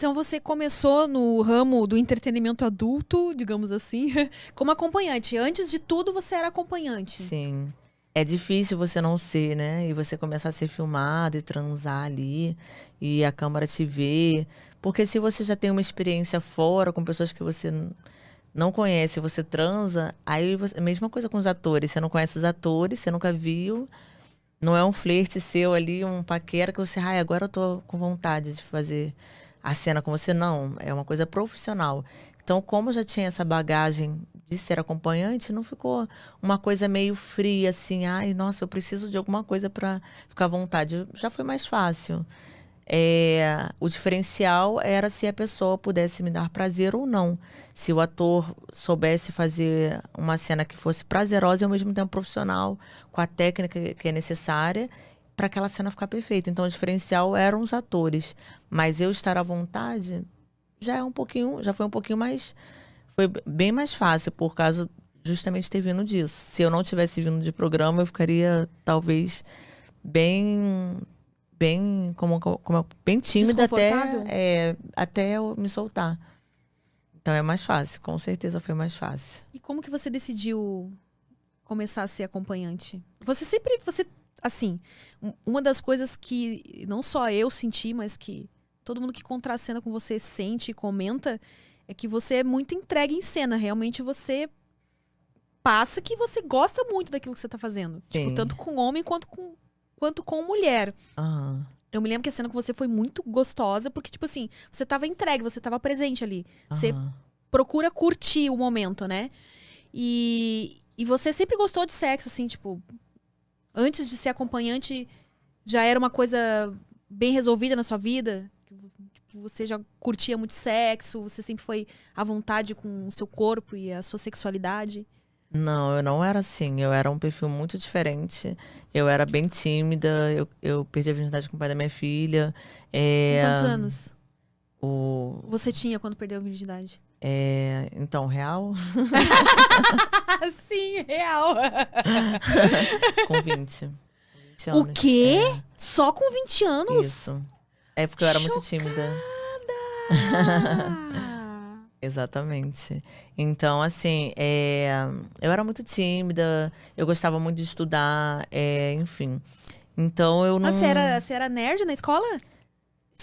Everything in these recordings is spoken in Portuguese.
Então você começou no ramo do entretenimento adulto, digamos assim, como acompanhante. Antes de tudo, você era acompanhante. Sim. É difícil você não ser, né? E você começar a ser filmado e transar ali, e a câmera te ver. Porque se você já tem uma experiência fora com pessoas que você não conhece, você transa, aí mesma coisa com os atores. Você não conhece os atores, você nunca viu. Não é um flerte seu ali, um paquera que você, ai, agora eu tô com vontade de fazer a cena com você. Não, é uma coisa profissional. Então, como eu já tinha essa bagagem de ser acompanhante, não ficou uma coisa meio fria, assim, ai, nossa, eu preciso de alguma coisa pra ficar à vontade. Já foi mais fácil. O diferencial era se a pessoa pudesse me dar prazer ou não. Se o ator soubesse fazer uma cena que fosse prazerosa e ao mesmo tempo profissional, com a técnica que é necessária, para aquela cena ficar perfeita. Então o diferencial eram os atores. Mas eu estar à vontade já foi um pouquinho mais. Foi bem mais fácil, por causa justamente ter vindo disso. Se eu não tivesse vindo de programa, eu ficaria talvez bem bem tímida até eu me soltar. Então é mais fácil, com certeza foi mais fácil. E como que você decidiu começar a ser acompanhante? Assim, uma das coisas que não só eu senti, mas que todo mundo que contracena com você sente e comenta, é que você é muito entregue em cena. Realmente você passa que você gosta muito daquilo que você tá fazendo. Sim. Tipo, tanto com homem quanto com mulher. Uhum. Eu me lembro que a cena com você foi muito gostosa, porque, tipo assim, você tava entregue, você tava presente ali. Você procura curtir o momento, né? E você sempre gostou de sexo, assim, tipo... Antes de ser acompanhante, já era uma coisa bem resolvida na sua vida? Tipo, você já curtia muito sexo? Você sempre foi à vontade com o seu corpo e a sua sexualidade? Não, eu não era assim. Eu era um perfil muito diferente. Eu era bem tímida. Eu perdi a virgindade com o pai da minha filha. Com quantos anos O... você tinha quando perdeu a virgindade? Então, real? Sim, real. Com 20. 20 anos. O quê? Só com 20 anos? Isso. É porque eu era muito tímida. Exatamente. Então, assim, eu era muito tímida, eu gostava muito de estudar, enfim. Então, eu não... Você era nerd na escola?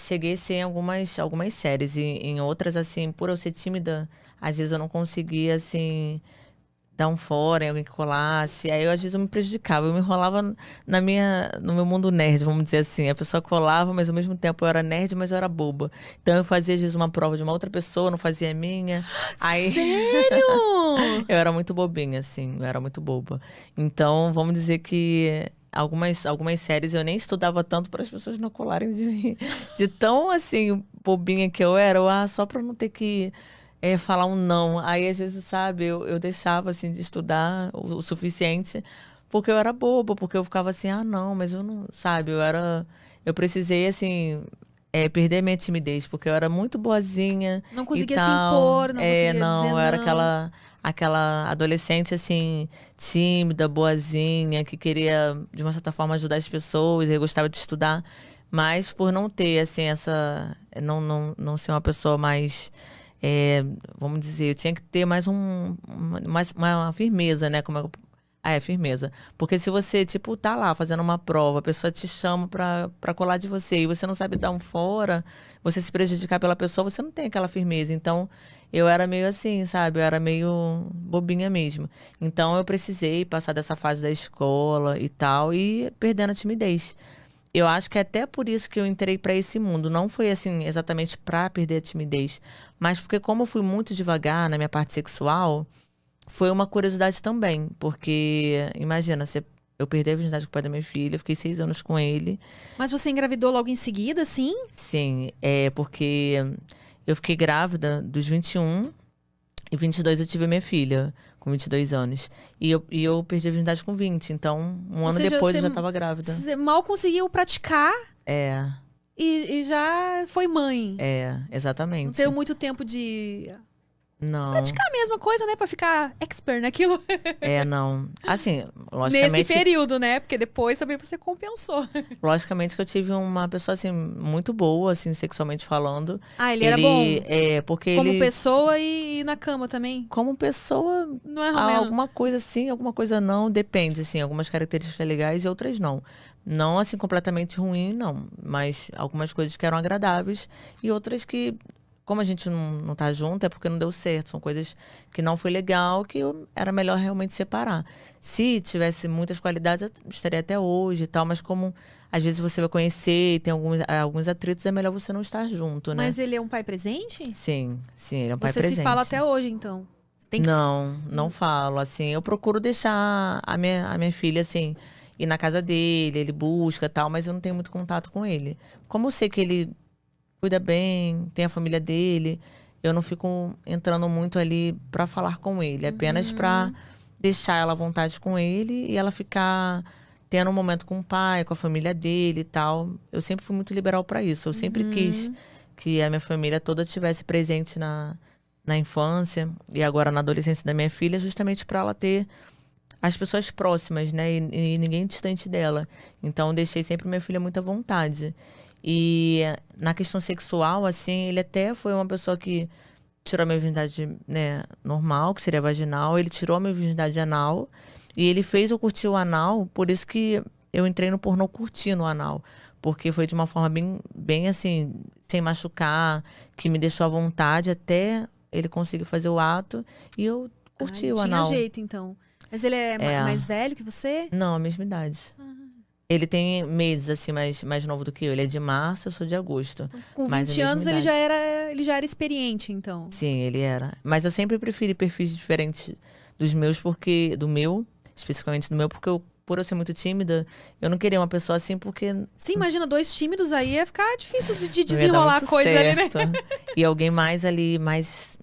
Cheguei a ser em algumas séries. E em outras, assim, por eu ser tímida, às vezes eu não conseguia, assim, dar um fora em alguém que colasse. Aí, às vezes, eu me prejudicava. Eu me enrolava no meu mundo nerd, vamos dizer assim. A pessoa colava, mas ao mesmo tempo eu era nerd, mas eu era boba. Então, eu fazia, às vezes, uma prova de uma outra pessoa, não fazia a minha. Aí... Sério? Eu era muito bobinha, assim. Eu era muito boba. Então, vamos dizer que... Algumas séries eu nem estudava tanto para as pessoas não colarem de mim. De tão, assim, bobinha que eu era. Só para não ter que falar um não. Aí, às vezes, sabe, eu deixava, assim, de estudar o suficiente porque eu era boba. Porque eu ficava assim, não, mas eu não... Sabe, eu precisei, assim... perder minha timidez, porque eu era muito boazinha. Não conseguia e se tal. impor, não conseguia dizer não. Eu era não. aquela adolescente, assim, tímida, boazinha, que queria, de uma certa forma, ajudar as pessoas, eu gostava de estudar, mas por não ter, assim, não ser uma pessoa mais, vamos dizer, eu tinha que ter mais uma firmeza, né? Firmeza. Porque se você, tipo, tá lá fazendo uma prova, a pessoa te chama pra colar de você e você não sabe dar um fora, você se prejudicar pela pessoa, você não tem aquela firmeza. Então, eu era meio assim, sabe? Eu era meio bobinha mesmo. Então, eu precisei passar dessa fase da escola e tal e perdendo a timidez. Eu acho que é até por isso que eu entrei pra esse mundo. Não foi, assim, exatamente pra perder a timidez, mas porque como eu fui muito devagar na minha parte sexual... Foi uma curiosidade também, porque, imagina, eu perdi a virgindade com o pai da minha filha, fiquei 6 anos com ele. Mas você engravidou logo em seguida, sim? Sim, porque eu fiquei grávida dos 21 e 22 eu tive a minha filha, com 22 anos. E eu perdi a virgindade com 20, então um ano depois eu já estava grávida. Você mal conseguiu praticar É. e já foi mãe. Exatamente. Não teve muito tempo Não. Praticar a mesma coisa, né? Pra ficar expert naquilo. Não. Assim, logicamente... Nesse período, né? Porque depois também você compensou. Logicamente que eu tive uma pessoa, assim, muito boa, assim, sexualmente falando. Ele era bom? Porque como ele... pessoa e na cama também? Como pessoa, não é romeno. Alguma coisa sim, alguma coisa não. Depende, assim. Algumas características legais e outras não. Não, assim, completamente ruim, não. Mas algumas coisas que eram agradáveis e outras que... Como a gente não tá junto, é porque não deu certo. São coisas que não foi legal, que era melhor realmente separar. Se tivesse muitas qualidades, eu estaria até hoje e tal. Mas como às vezes você vai conhecer e tem alguns atritos, é melhor você não estar junto, né? Mas ele é um pai presente? Sim, ele é um pai presente. Você se fala até hoje, então? Não falo. Assim, eu procuro deixar a minha filha, assim, ir na casa dele, ele busca e tal, mas eu não tenho muito contato com ele. Como eu sei que ele cuida bem, tem a família dele, eu não fico entrando muito ali pra falar com ele, apenas pra deixar ela à vontade com ele e ela ficar tendo um momento com o pai, com a família dele e tal. Eu sempre fui muito liberal pra isso. Eu sempre quis que a minha família toda estivesse presente na infância e agora na adolescência da minha filha, justamente pra ela ter as pessoas próximas, né? E ninguém distante dela. Então, eu deixei sempre minha filha muito à vontade. E na questão sexual, assim, ele até foi uma pessoa que tirou a minha virgindade, né, normal, que seria vaginal. Ele tirou a minha virgindade anal. E ele fez eu curtir o anal, por isso que eu entrei no pornô curtindo o anal. Porque foi de uma forma bem assim, sem machucar, que me deixou à vontade até ele conseguir fazer o ato. E eu curti o anal. Tinha jeito, então. Mas ele é mais velho que você? Não, a mesma idade. Ele tem meses, assim, mais novo do que eu. Ele é de março, eu sou de agosto. Então, com 20 anos ele já era experiente, então. Sim, ele era. Mas eu sempre preferi perfis diferentes dos meus, especificamente do meu, porque por eu ser muito tímida, eu não queria uma pessoa assim, porque... Sim, imagina, 2 tímidos aí, ia ficar difícil de não desenrolar a coisa certo. ali, né? E alguém mais ali, mais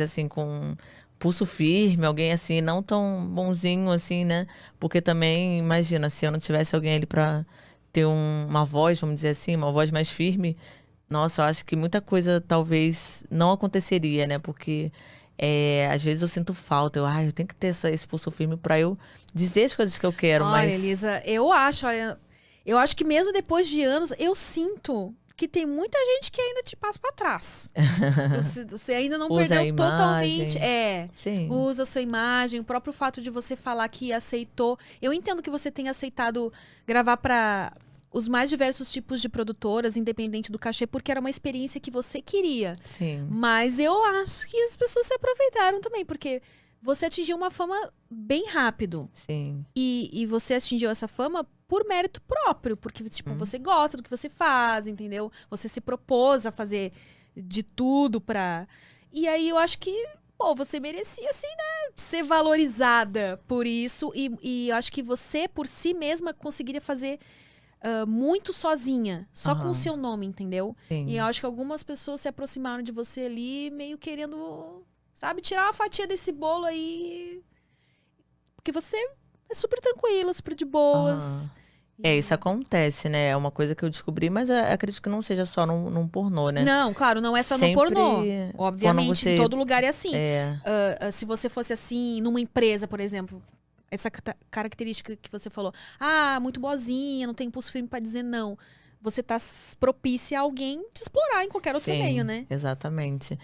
assim, com... pulso firme, alguém assim, não tão bonzinho assim, né? Porque também, imagina, se eu não tivesse alguém ali pra ter uma voz, vamos dizer assim, uma voz mais firme, nossa, eu acho que muita coisa talvez não aconteceria, né? Porque às vezes eu sinto falta, eu tenho que ter esse pulso firme pra eu dizer as coisas que eu quero, Olha, mas... Elisa, eu acho que mesmo depois de anos, eu sinto que tem muita gente que ainda te passa pra trás. Você ainda não usa perdeu totalmente. Sim. Usa a sua imagem, o próprio fato de você falar que aceitou. Eu entendo que você tenha aceitado gravar pra os mais diversos tipos de produtoras, independente do cachê, porque era uma experiência que você queria. Sim. Mas eu acho que as pessoas se aproveitaram também, porque você atingiu uma fama bem rápido. Sim. E você atingiu essa fama por mérito próprio, porque, tipo, você gosta do que você faz, entendeu? Você se propôs a fazer de tudo pra... E aí eu acho que, pô, você merecia, assim, né, ser valorizada por isso. E eu acho que você, por si mesma, conseguiria fazer muito sozinha, só com o seu nome, entendeu? Sim. E eu acho que algumas pessoas se aproximaram de você ali, meio querendo, sabe, tirar uma fatia desse bolo aí. Porque você é super tranquila, super de boas. Isso acontece, né? É uma coisa que eu descobri, mas acredito que não seja só num pornô, né? Não, claro, não é só Sempre no pornô. Obviamente, em todo lugar é assim. Se você fosse assim, numa empresa, por exemplo, essa característica que você falou, muito boazinha, não tem impulso firme pra dizer não. Você tá propícia a alguém te explorar em qualquer outro meio, né? Exatamente.